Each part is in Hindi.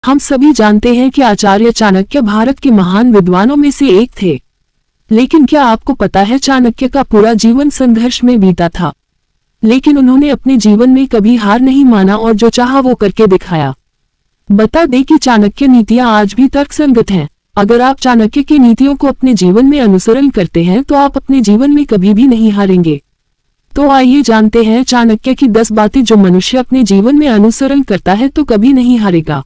हम सभी जानते हैं कि आचार्य चाणक्य भारत के महान विद्वानों में से एक थे। लेकिन क्या आपको पता है, चाणक्य का पूरा जीवन संघर्ष में बीता था, लेकिन उन्होंने अपने जीवन में कभी हार नहीं माना और जो चाहा वो करके दिखाया। बता दें कि चाणक्य नीतियां आज भी तर्कसंगत हैं। अगर आप चाणक्य की नीतियों को अपने जीवन में अनुसरण करते हैं तो आप अपने जीवन में कभी भी नहीं हारेंगे। तो आइए जानते हैं चाणक्य की 10 बातें जो मनुष्य अपने जीवन में अनुसरण करता है तो कभी नहीं हारेगा।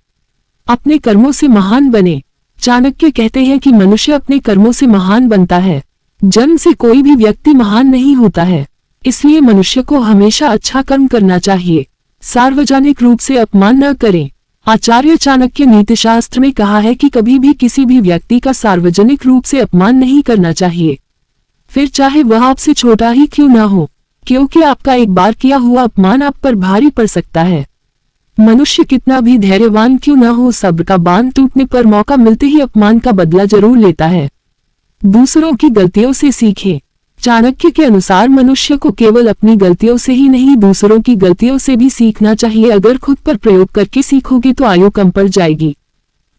अपने कर्मों से महान बने। चाणक्य कहते हैं कि मनुष्य अपने कर्मों से महान बनता है। जन्म से कोई भी व्यक्ति महान नहीं होता है, इसलिए मनुष्य को हमेशा अच्छा कर्म करना चाहिए। सार्वजनिक रूप से अपमान न करें। आचार्य चाणक्य नीतिशास्त्र में कहा है कि कभी भी किसी भी व्यक्ति का सार्वजनिक रूप से अपमान नहीं करना चाहिए, फिर चाहे वह आपसे छोटा ही क्यों न हो, क्योंकि आपका एक बार किया हुआ अपमान आप पर भारी पड़ सकता है। मनुष्य कितना भी धैर्यवान क्यों न हो, सब्र का बांध टूटने पर मौका मिलते ही अपमान का बदला जरूर लेता है। दूसरों की गलतियों से सीखें। चाणक्य के अनुसार मनुष्य को केवल अपनी गलतियों से ही नहीं, दूसरों की गलतियों से भी सीखना चाहिए। अगर खुद पर प्रयोग करके सीखोगे तो आयु कम पड़ जाएगी।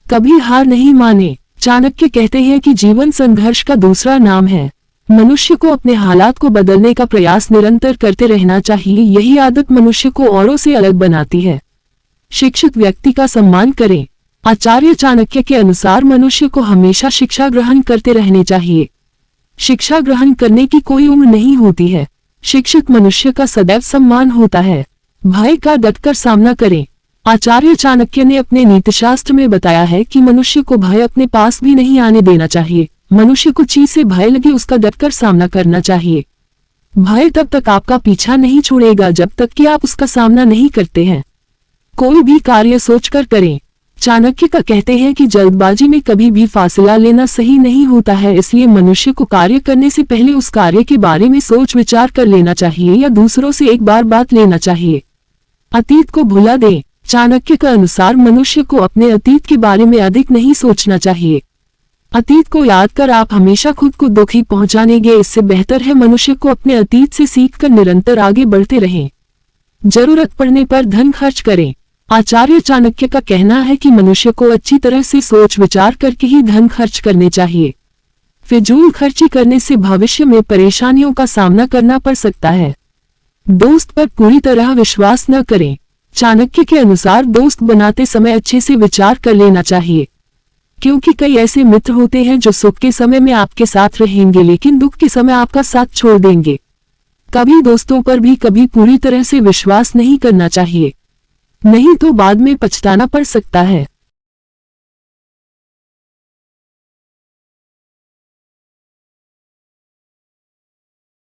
कभी हार नहीं माने। चाणक्य कहते हैं कि जीवन संघर्ष का दूसरा नाम है। मनुष्य को अपने हालात को बदलने का प्रयास निरंतर करते रहना चाहिए। यही आदत मनुष्य को औरों से अलग बनाती है। शिक्षित व्यक्ति का सम्मान करें। आचार्य चाणक्य के अनुसार मनुष्य को हमेशा शिक्षा ग्रहण करते रहने चाहिए। शिक्षा ग्रहण करने की कोई उम्र नहीं होती है। शिक्षित मनुष्य का सदैव सम्मान होता है। भय का डटकर सामना करें। आचार्य चाणक्य ने अपने नीतिशास्त्र में बताया है कि मनुष्य को भय अपने पास भी नहीं आने देना चाहिए। मनुष्य को चीज से भय लगे उसका डटकर सामना करना चाहिए। भय तब तक आपका पीछा नहीं छोड़ेगा जब तक कि आप उसका सामना नहीं करते हैं। कोई भी कार्य सोचकर करें। चाणक्य का कहते हैं कि जल्दबाजी में कभी भी फासला लेना सही नहीं होता है, इसलिए मनुष्य को कार्य करने से पहले उस कार्य के बारे में सोच विचार कर लेना चाहिए या दूसरों से एक बार बात लेना चाहिए। अतीत को भुला दें। चाणक्य के अनुसार मनुष्य को अपने अतीत के बारे में अधिक नहीं सोचना चाहिए। अतीत को याद कर आप हमेशा खुद को दुखी पहुंचानेंगे। इससे बेहतर है मनुष्य को अपने अतीत से सीखकर निरंतर आगे बढ़ते रहें। जरूरत पड़ने पर धन खर्च करें। आचार्य चाणक्य का कहना है कि मनुष्य को अच्छी तरह से सोच विचार करके ही धन खर्च करने चाहिए। फिजूल खर्ची करने से भविष्य में परेशानियों का सामना करना पड़ सकता है। दोस्त पर पूरी तरह विश्वास न करें। चाणक्य के अनुसार दोस्त बनाते समय अच्छे से विचार कर लेना चाहिए, क्योंकि कई ऐसे मित्र होते हैं जो सुख के समय में आपके साथ रहेंगे लेकिन दुख के समय आपका साथ छोड़ देंगे। कभी दोस्तों पर भी कभी पूरी तरह से विश्वास नहीं करना चाहिए, नहीं तो बाद में पछताना पड़ सकता है।